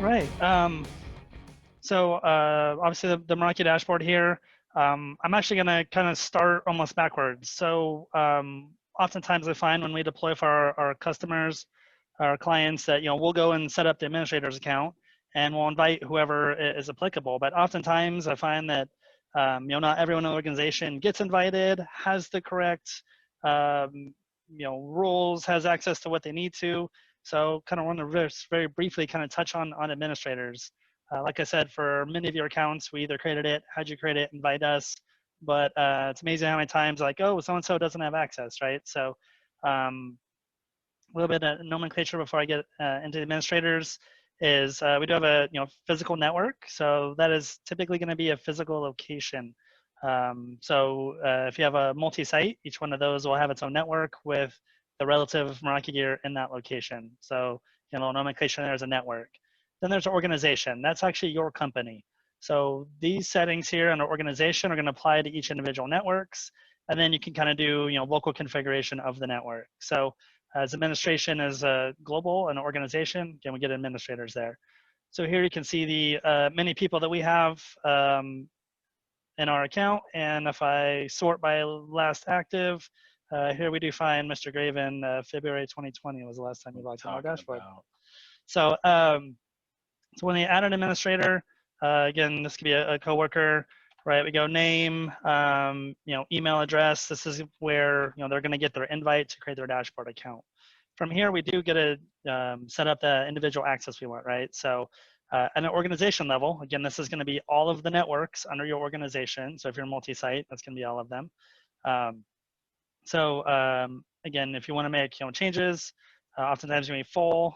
right. Obviously the Meraki dashboard here, I'm actually going to kind of start almost backwards. So oftentimes I find when we deploy for our customers, our clients, that we'll go and set up the administrator's account and we'll invite whoever is applicable. But oftentimes I find that not everyone in the organization gets invited, has the correct rules, has access to what they need to. So kind of want to very briefly kind of touch on administrators. Like I said, for many of your accounts, we either created it, how'd you create it, invite us. But it's amazing how many times like, oh, so-and-so doesn't have access, right? So a little bit of nomenclature before I get into the administrators is we do have a physical network. So that is typically going to be a physical location. If you have a multi-site, each one of those will have its own network with the relative Meraki gear in that location. So nomenclature, there's a network. Then there's an organization. That's actually your company. So these settings here in an organization are going to apply to each individual networks. And then you can kind of do local configuration of the network. So as administration is a global, an organization, again, we get administrators there. So here you can see the many people that we have in our account. And if I sort by last active, here we do find Mr. Graven, February 2020 was the last time you logged on our dashboard. So, so when you add an administrator, again, this could be a coworker, right? We go name, email address. This is where they're going to get their invite to create their dashboard account. From here, we do get to set up the individual access we want, right? So at an organization level, again, this is going to be all of the networks under your organization. So if you're multi-site, that's going to be all of them. Again, if you want to make changes, oftentimes you may full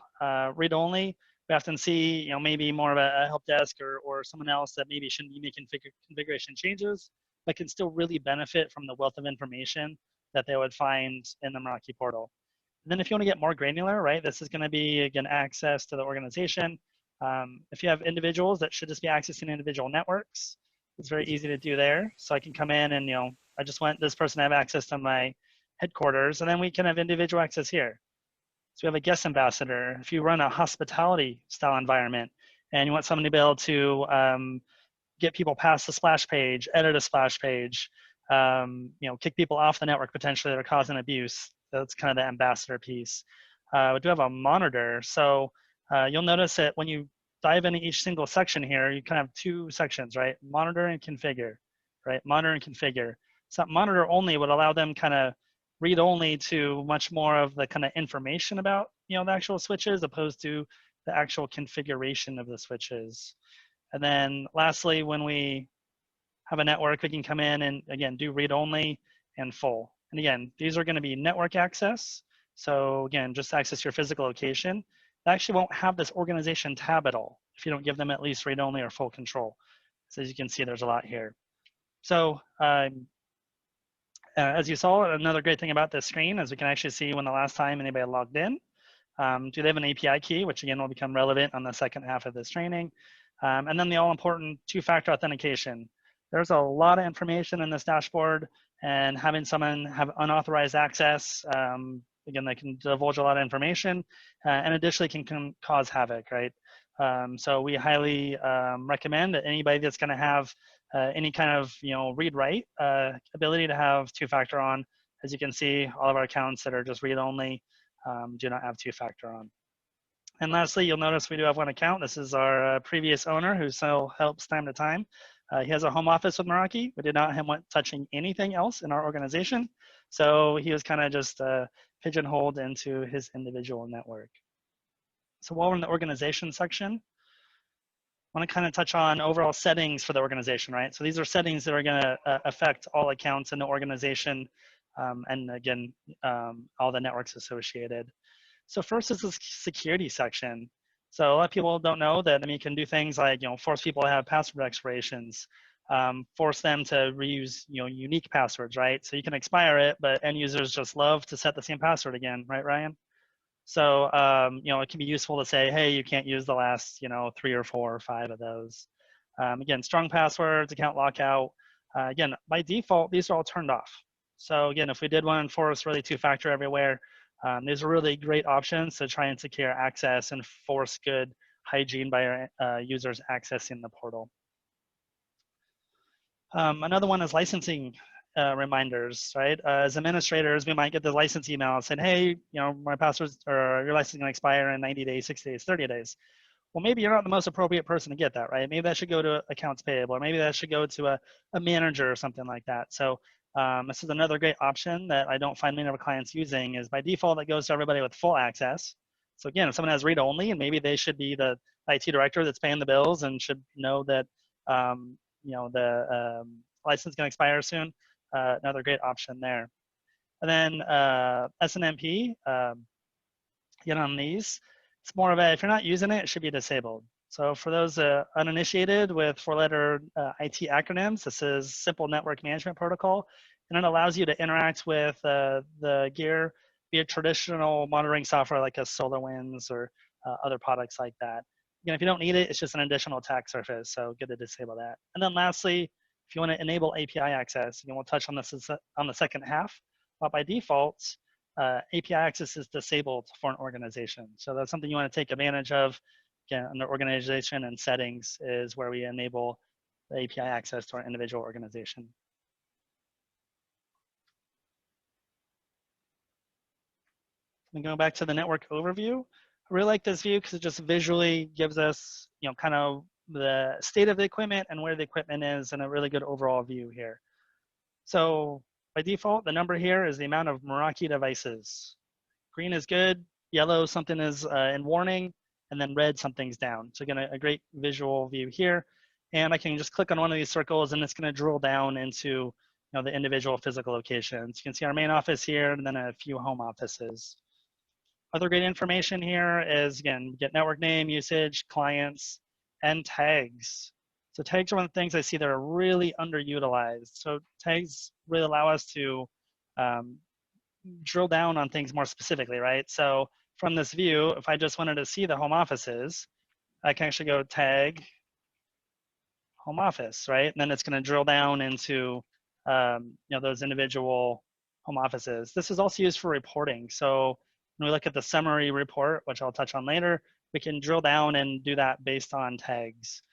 read-only. We often see maybe more of a help desk or someone else that maybe shouldn't be making configuration changes, but can still really benefit from the wealth of information that they would find in the Meraki portal. And then if you want to get more granular, right, this is going to be, again, access to the organization. If you have individuals that should just be accessing individual networks, it's very easy to do there. So I can come in and, I just want this person to have access to my headquarters, and then we can have individual access here. So we have a guest ambassador. If you run a hospitality style environment and you want someone to be able to get people past the splash page, edit a splash page, kick people off the network potentially that are causing abuse, that's kind of the ambassador piece. We do have a monitor. So you'll notice that when you dive into each single section here, you kind of have two sections, right? Monitor and configure, right? Monitor and configure. So monitor only would allow them kind of read only to much more of the kind of information about the actual switches opposed to the actual configuration of the switches. And then lastly, when we have a network, we can come in and again do read only and full. And again, these are going to be network access. So again, just access your physical location. They actually won't have this organization tab at all if you don't give them at least read only or full control. So as you can see, there's a lot here. So as you saw, another great thing about this screen is we can actually see when the last time anybody logged in. Do they have an API key, which again will become relevant on the second half of this training. And then the all-important two-factor authentication. There's a lot of information in this dashboard, and having someone have unauthorized access, again, they can divulge a lot of information, and additionally can cause havoc, right? So we highly recommend that anybody that's going to have any kind of read-write ability to have two-factor on. As you can see, all of our accounts that are just read-only do not have two-factor on. And lastly, you'll notice we do have one account. This is our previous owner who still helps time to time. He has a home office with Meraki. We did not have him touching anything else in our organization. So he was kind of just pigeonholed into his individual network. So while we're in the organization section, I want to kind of touch on overall settings for the organization, right? So these are settings that are going to affect all accounts in the organization, and again, all the networks associated. So first is the security section. So a lot of people don't know that, you can do things like, force people to have password expirations, force them to reuse, unique passwords, right? So you can expire it, but end users just love to set the same password again, right, Ryan? So, it can be useful to say, hey, you can't use the last, 3 or 4 or 5 of those. Again, strong passwords, account lockout. Again, by default, these are all turned off. So again, if we did want to enforce really two-factor everywhere, these are really great options to try and secure access and force good hygiene by our users accessing the portal. Another one is licensing reminders, right? As administrators, we might get the license email saying, hey, my passwords or your license is going to expire in 90 days, 60 days, 30 days. Well, maybe you're not the most appropriate person to get that, right? Maybe that should go to accounts payable, or maybe that should go to a manager or something like that. So this is another great option that I don't find many of our clients using. Is by default, it goes to everybody with full access. So again, if someone has read only, and maybe they should be the IT director that's paying the bills and should know that the license is going to expire soon, another great option there. And then SNMP, again on these, it's more of a, if you're not using it, it should be disabled. So for those uninitiated with four-letter IT acronyms, this is Simple Network Management Protocol, and it allows you to interact with the gear via traditional monitoring software like a SolarWinds or other products like that. Again, if you don't need it, it's just an additional attack surface, so good to disable that. And then lastly, if you want to enable API access, again, we'll touch on this on the second half, but by default, API access is disabled for an organization. So that's something you want to take advantage of. Again, under organization and settings is where we enable the API access to our individual organization. And going back to the network overview, I really like this view because it just visually gives us, kind of the state of the equipment and where the equipment is, and a really good overall view here. So by default, the number here is the amount of Meraki devices. Green is good, yellow something is in warning, and then red something's down. So again, a great visual view here. And I can just click on one of these circles and it's going to drill down into the individual physical locations. You can see our main office here and then a few home offices. Other great information here is, again, get network name, usage, clients, and tags. So tags are one of the things I see that are really underutilized. So tags really allow us to drill down on things more specifically, right? So from this view, if I just wanted to see the home offices, I can actually go tag home office, right? And then it's going to drill down into those individual home offices. This is also used for reporting. So when we look at the summary report, which I'll touch on later, we can drill down and do that based on tags.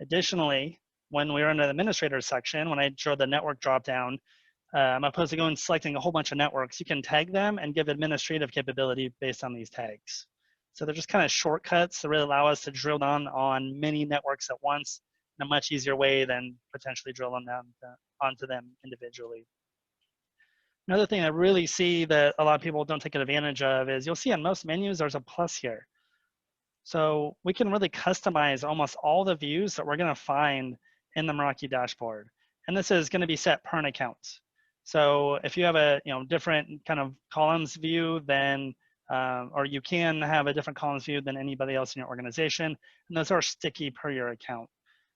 Additionally, when we're in the administrator section, when I draw the network dropdown, opposed to going selecting a whole bunch of networks, you can tag them and give administrative capability based on these tags. So they're just kind of shortcuts that really allow us to drill down on many networks at once in a much easier way than potentially drilling down onto them individually. Another thing I really see that a lot of people don't take advantage of is you'll see on most menus, there's a plus here. So we can really customize almost all the views that we're going to find in the Meraki dashboard. And this is going to be set per an account. So if you have a different kind of columns view, then or you can have a different columns view than anybody else in your organization, and those are sticky per your account.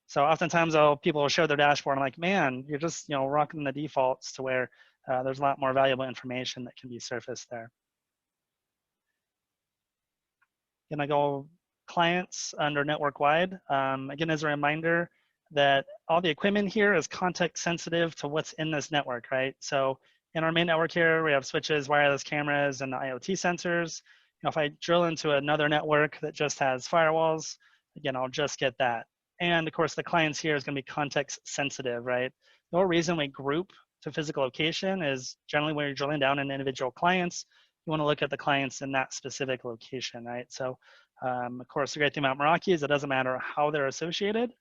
So oftentimes people will share their dashboard, and I'm like, man, you're just rocking the defaults to where there's a lot more valuable information that can be surfaced there. Can I go clients under network wide? Again, as a reminder that all the equipment here is context sensitive to what's in this network, right? So in our main network here, we have switches, wireless cameras, and the IoT sensors. If I drill into another network that just has firewalls, again, I'll just get that. And of course, the clients here is going to be context sensitive, right? The whole reason we group to physical location is generally when you're drilling down in individual clients, you want to look at the clients in that specific location, right? So, of course, the great thing about Meraki is it doesn't matter how they're associated.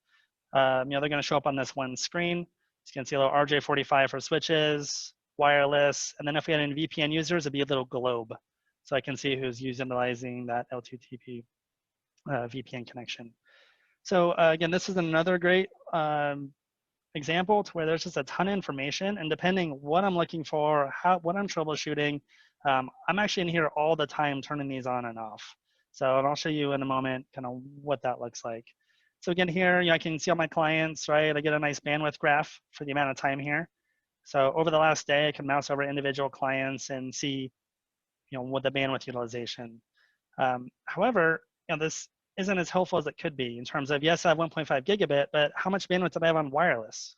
They're going to show up on this one screen. You can see a little RJ45 for switches, wireless, and then if we had any VPN users, it'd be a little globe. So I can see who's utilizing that L2TP VPN connection. So again, this is another great example to where there's just a ton of information, and depending what I'm looking for, what I'm troubleshooting, I'm actually in here all the time turning these on and off. So, and I'll show you in a moment kind of what that looks like. So again, here, I can see all my clients, right? I get a nice bandwidth graph for the amount of time here. So over the last day, I can mouse over individual clients and see, what the bandwidth utilization. However, this isn't as helpful as it could be in terms of, yes, I have 1.5 gigabit, but how much bandwidth do I have on wireless,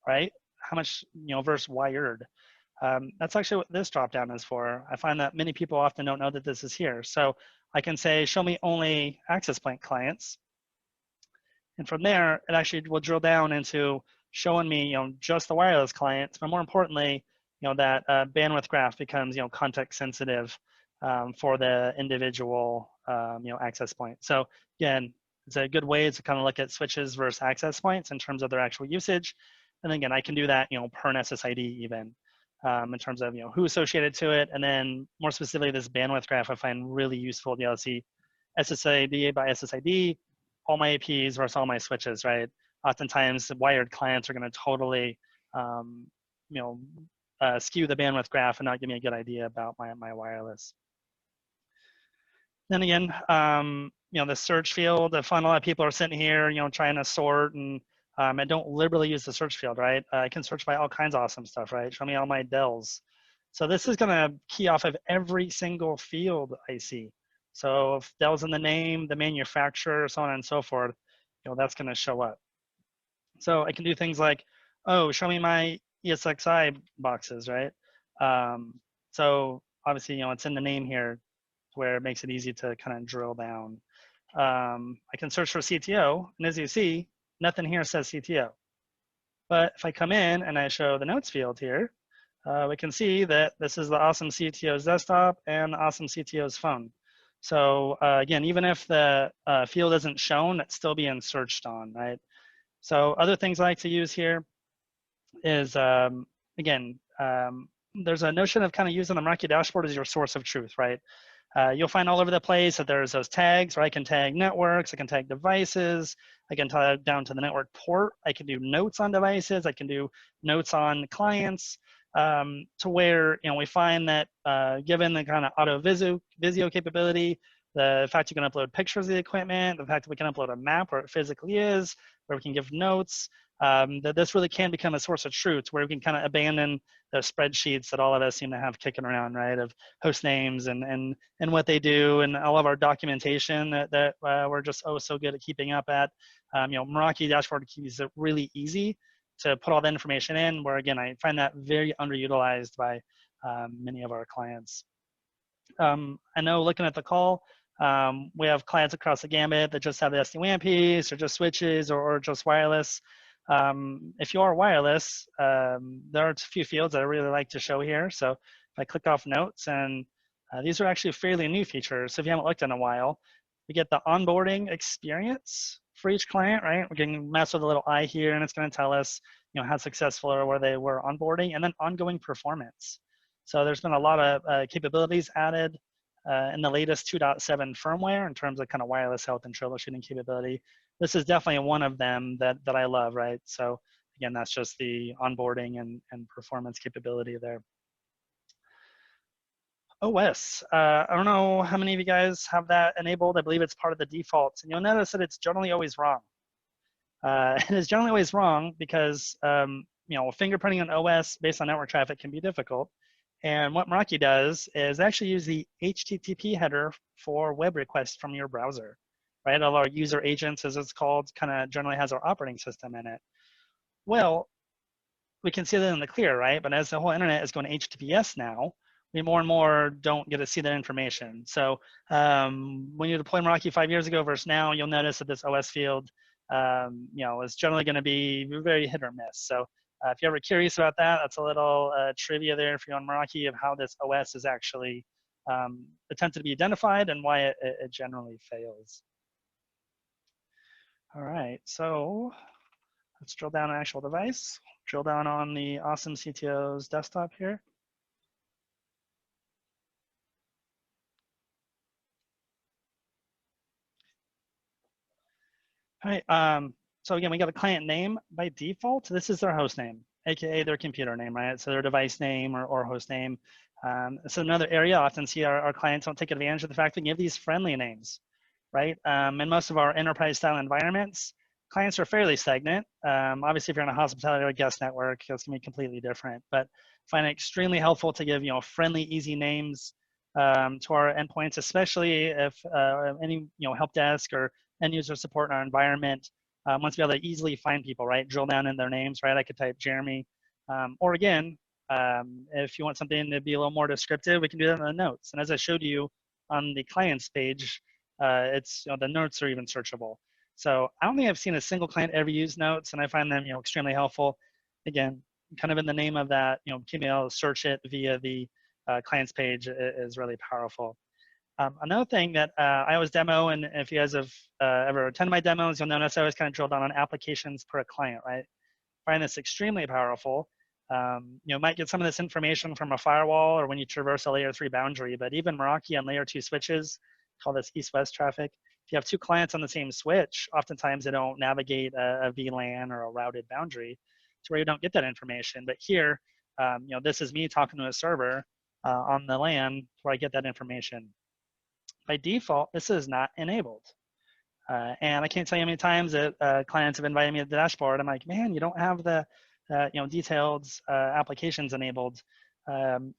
right? How much, versus wired? That's actually what this dropdown is for. I find that many people often don't know that this is here. So I can say, show me only access point clients. And from there, it actually will drill down into showing me, just the wireless clients, but more importantly, that bandwidth graph becomes, context sensitive for the individual, access point. So again, it's a good way to kind of look at switches versus access points in terms of their actual usage. And again, I can do that, per an SSID even in terms of, who associated to it. And then more specifically, this bandwidth graph I find really useful to be able to see SSID by SSID, all my APs versus all my switches, right? Oftentimes, wired clients are going to totally, skew the bandwidth graph and not give me a good idea about my wireless. Then again, the search field, I find a lot of people are sitting here, trying to sort, and I don't liberally use the search field, right? I can search by all kinds of awesome stuff, right? Show me all my Dells. So this is going to key off of every single field I see. So if Dell's in the name, the manufacturer, so on and so forth, that's going to show up. So I can do things like, oh, show me my ESXi boxes, right? So obviously, it's in the name here where it makes it easy to kind of drill down. I can search for CTO, and as you see, nothing here says CTO. But if I come in and I show the notes field here, we can see that this is the awesome CTO's desktop and the awesome CTO's phone. So again, even if the field isn't shown, it's still being searched on, right? So other things I like to use here is, again, there's a notion of kind of using the Meraki dashboard as your source of truth, right? You'll find all over the place that there's those tags where I can tag networks, I can tag devices, I can tag down to the network port, I can do notes on devices, I can do notes on clients, to where we find that given the kind of auto visio capability, the fact you can upload pictures of the equipment, the fact that we can upload a map where it physically is, where we can give notes, that this really can become a source of truth where we can kind of abandon the spreadsheets that all of us seem to have kicking around, right, of host names and what they do and all of our documentation that we're just so good at keeping up at. Meraki dashboard keeps it really easy to put all that information in, where again, I find that very underutilized by many of our clients. I know looking at the call, we have clients across the gamut that just have the SD-WAN piece or just switches or just wireless. If you are wireless, there are a few fields that I really like to show here. So if I click off notes, and these are actually fairly new features. So if you haven't looked in a while, we get the onboarding experience for each client, right? We can mess with a little eye here, and it's going to tell us, how successful or where they were onboarding, and then ongoing performance. So there's been a lot of capabilities added in the latest 2.7 firmware in terms of kind of wireless health and troubleshooting capability. This is definitely one of them that I love, right? So again, that's just the onboarding and performance capability there. OS, I don't know how many of you guys have that enabled. I believe it's part of the defaults, and you'll notice that it's generally always wrong. It is generally always wrong because fingerprinting an OS based on network traffic can be difficult. And what Meraki does is actually use the HTTP header for web requests from your browser, right? All our user agents, as it's called, kind of generally has our operating system in it. Well, we can see that in the clear, right? But as the whole internet is going to HTTPS now, we more and more don't get to see that information. So when you deploy Meraki 5 years ago versus now, you'll notice that this OS field, is generally going to be very hit or miss. So if you're ever curious about that, that's a little trivia there for you on Meraki of how this OS is actually attempted to be identified and why it generally fails. All right, so let's drill down on an actual device. Drill down on the awesome CTO's desktop here. All right, so again, we got a client name by default. This is their host name, AKA their computer name, right? So their device name or host name. So another area, I often see our clients don't take advantage of the fact that we give these friendly names, right? In most of our enterprise style environments, clients are fairly stagnant. Obviously, if you're in a hospitality or a guest network, it's gonna be completely different, but I find it extremely helpful to give, friendly, easy names to our endpoints, especially if any, help desk or end user support in our environment wants to be able to easily find people, right? Drill down in their names, right? I could type Jeremy, or again, If you want something to be a little more descriptive, we can do that in the notes. And as I showed you on the clients page, it's, you know, the notes are even searchable. So I don't think I've seen a single client ever use notes, and I find them, you know, extremely helpful. Again, kind of in the name of that, you know, being able to search it via the clients page is really powerful. Another thing that I always demo, and if you guys have ever attended my demos, you'll notice I always kind of drill down on applications per client, right? I find this extremely powerful. You know, might get some of this information from a firewall or when you traverse a layer 3 boundary, but even Meraki on layer 2 switches, call this east-west traffic. If you have two clients on the same switch, oftentimes they don't navigate a VLAN or a routed boundary to where you don't get that information. But here, you know, this is me talking to a server on the LAN where I get that information. By default, this is not enabled. And I can't tell you how many times that clients have invited me to the dashboard. I'm like, man, you don't have the you know, detailed applications enabled.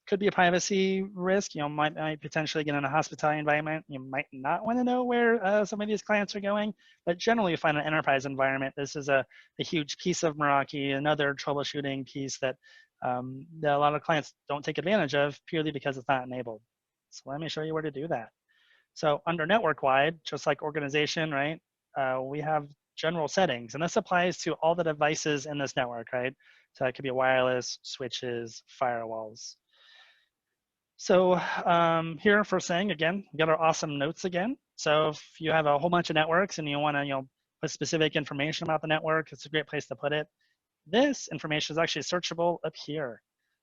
Could be a privacy risk. You know, might potentially get in a hospitality environment. You might not want to know where some of these clients are going. But generally, you find an enterprise environment. This is a huge piece of Meraki, another troubleshooting piece that that a lot of clients don't take advantage of purely because it's not enabled. So let me show you where to do that. So under network-wide, just like organization, right, we have general settings, and this applies to all the devices in this network, right? So it could be wireless, switches, firewalls. So here, first thing, again, we got our awesome notes again. So if you have a whole bunch of networks and you want to, you know, put specific information about the network, it's a great place to put it. This information is actually searchable up here.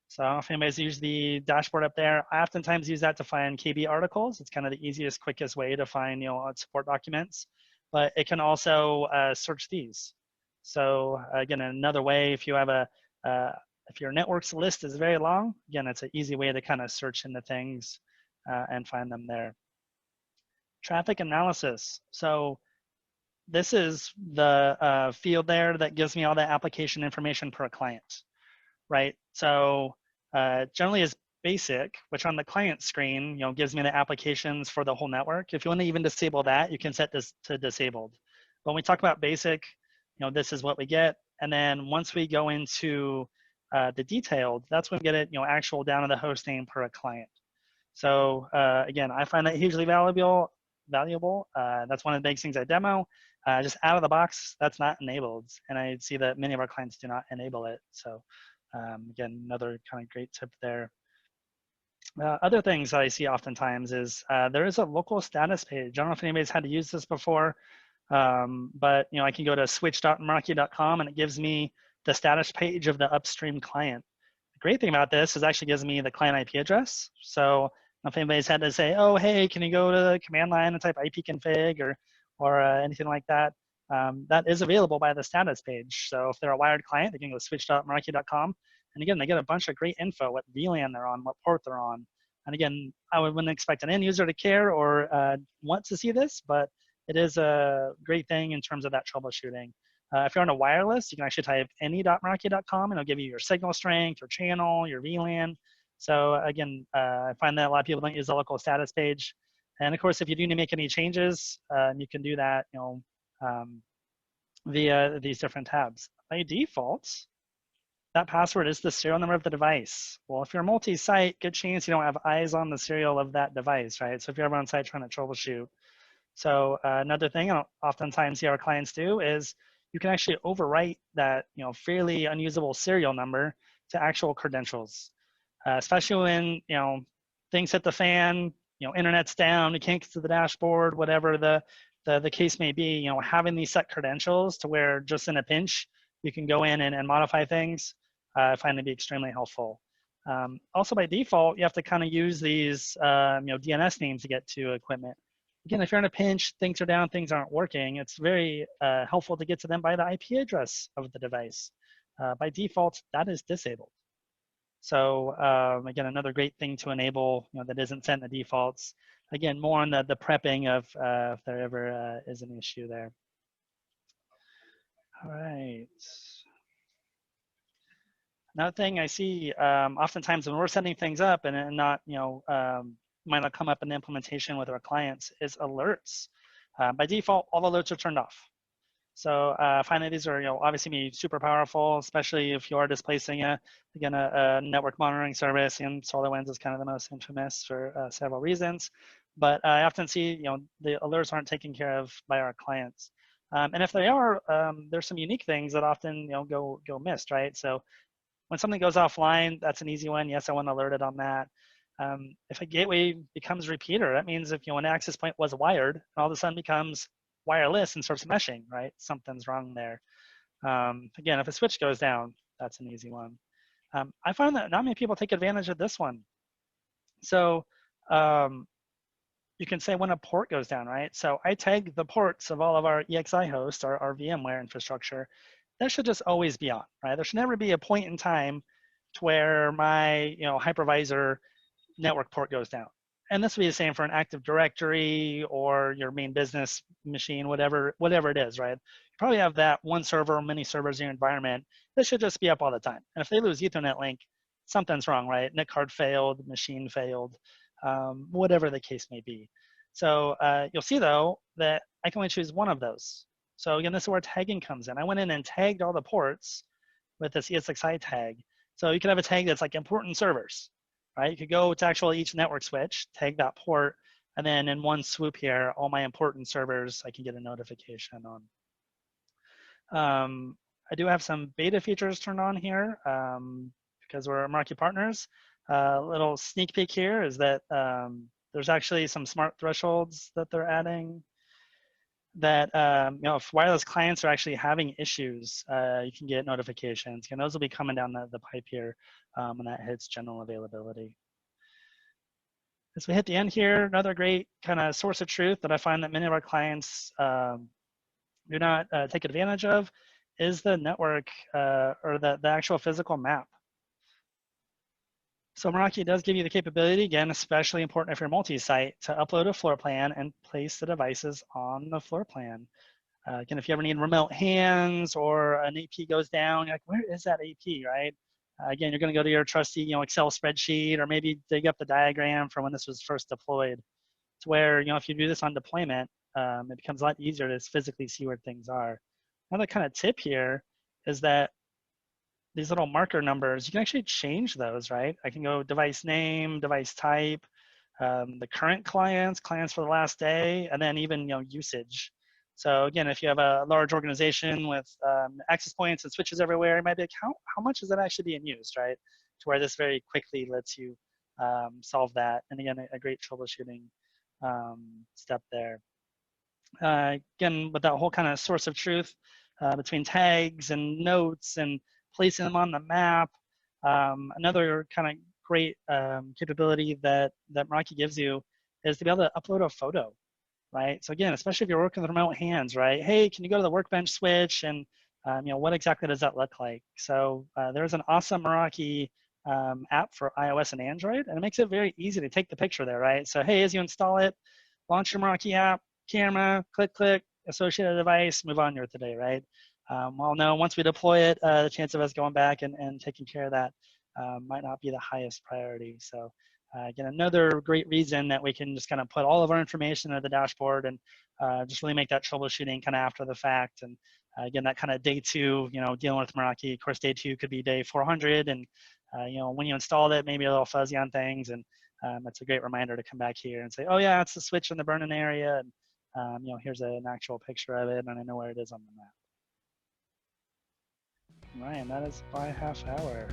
So I don't know if anybody's used the dashboard up there. I oftentimes use that to find KB articles. It's kind of the easiest, quickest way to find, you know, support documents. But it can also search these. So again, another way, if you have a, if your networks list is very long, again, it's an easy way to kind of search into things and find them there. Traffic analysis. So this is the field there that gives me all the application information per client, right? So generally is basic, which on the client screen, you know, gives me the applications for the whole network. If you want to even disable that, you can set this to disabled. But when we talk about basic, you know, this is what we get. And then once we go into the detailed, that's when we get it, you know, actual down to the host name per a client. So again, I find that hugely valuable. That's one of the big things I demo. Just out of the box, that's not enabled. And I see that many of our clients do not enable it. So again, another kind of great tip there. Other things I see oftentimes is there is a local status page. I don't know if anybody's had to use this before, but you know, I can go to switch.meraki.com and it gives me the status page of the upstream client. The great thing about this is it actually gives me the client IP address. So if anybody's had to say, oh, hey, can you go to the command line and type ipconfig or anything like that, that is available by the status page. So if they're a wired client, they can go switch.meraki.com. And again, they get a bunch of great info, what VLAN they're on, what port they're on. And again, I wouldn't expect an end user to care or want to see this, but it is a great thing in terms of that troubleshooting. If you're on a wireless, you can actually type any.meraki.com and it'll give you your signal strength, your channel, your VLAN. So again, I find that a lot of people don't use the local status page. And of course, if you do need to make any changes, you can do that, you know, via these different tabs. By default, that password is the serial number of the device. Well, if you're multi-site, good chance you don't have eyes on the serial of that device, right? So if you're ever on site trying to troubleshoot. So another thing I oftentimes see our clients do is you can actually overwrite that, you know, fairly unusable serial number to actual credentials, especially when, you know, things hit the fan, you know, internet's down, you can't get to the dashboard, whatever the case may be. You know, having these set credentials to where just in a pinch you can go in and modify things, I find to be extremely helpful. Also by default, you have to kind of use these you know, DNS names to get to equipment. Again, if you're in a pinch, things are down, things aren't working, it's very helpful to get to them by the IP address of the device. By default, that is disabled. So again, another great thing to enable, you know, that isn't set in the defaults. Again, more on the prepping of if there ever is an issue there. All right. Another thing I see oftentimes when we're setting things up and not, you know, might not come up in the implementation with our clients is alerts. By default, all alerts are turned off. So finally, these are obviously be super powerful, especially if you are displacing a network monitoring service. And SolarWinds is kind of the most infamous for several reasons. But I often see the alerts aren't taken care of by our clients. And if they are, there's some unique things that often go missed, right? So when something goes offline, that's an easy one. Yes, I want alerted on that. If a gateway becomes repeater, that means if an access point was wired, and all of a sudden becomes wireless and starts meshing, right? Something's wrong there. Again, if a switch goes down, that's an easy one. I find that not many people take advantage of this one. So you can say when a port goes down, right? So I tag the ports of all of our EXI hosts, our VMware infrastructure. That should just always be on, right? There should never be a point in time to where my hypervisor network port goes down. And this would be the same for an Active Directory or your main business machine, whatever it is, right? You probably have that one server or many servers in your environment. This should just be up all the time. And if they lose Ethernet link, something's wrong, right? NIC card failed, machine failed, whatever the case may be. So you'll see though that I can only choose one of those. So again, this is where tagging comes in. I went in and tagged all the ports with this ESXi tag. So you could have a tag that's like important servers, right? You could go to actually each network switch, tag that port, and then in one swoop here, all my important servers, I can get a notification on. I do have some beta features turned on here because we're Meraki partners. A little sneak peek here is that there's actually some smart thresholds that they're adding that if wireless clients are actually having issues, you can get notifications, and those will be coming down the pipe here when that hits general availability. As we hit the end here, another great kind of source of truth that I find that many of our clients do not take advantage of is the network or the actual physical map. So Meraki does give you the capability, again, especially important if you're multi-site, to upload a floor plan and place the devices on the floor plan. Again, if you ever need remote hands or an AP goes down, you're like, where is that AP, right? Again, you're going to go to your trusty, Excel spreadsheet, or maybe dig up the diagram from when this was first deployed. To where, if you do this on deployment, it becomes a lot easier to physically see where things are. Another kind of tip here is that these little marker numbers, you can actually change those, right? I can go device name, device type, the current clients for the last day, and then even usage. So again, if you have a large organization with access points and switches everywhere, you might be like, how much is that actually being used, right? To where this very quickly lets you solve that. And again, a great troubleshooting step there. Again, with that whole kind of source of truth between tags and notes and placing them on the map, another kind of great capability that Meraki gives you is to be able to upload a photo, right? So again, especially if you're working with remote hands, right? Hey, can you go to the workbench switch and what exactly does that look like? So there's an awesome Meraki app for iOS and Android, and it makes it very easy to take the picture there, right? So hey, as you install it, launch your Meraki app, camera, click, associated device, move on with the day, right? Well, no, once we deploy it, the chance of us going back and taking care of that might not be the highest priority. So again, another great reason that we can just kind of put all of our information at the dashboard and just really make that troubleshooting kind of after the fact. And again, that kind of day two, dealing with Meraki, of course, day two could be day 400. And, when you installed it, maybe a little fuzzy on things. And it's a great reminder to come back here and say, oh yeah, it's the switch in the burn-in area. And, here's an actual picture of it, and I know where it is on the map. Ryan, that is by half hour.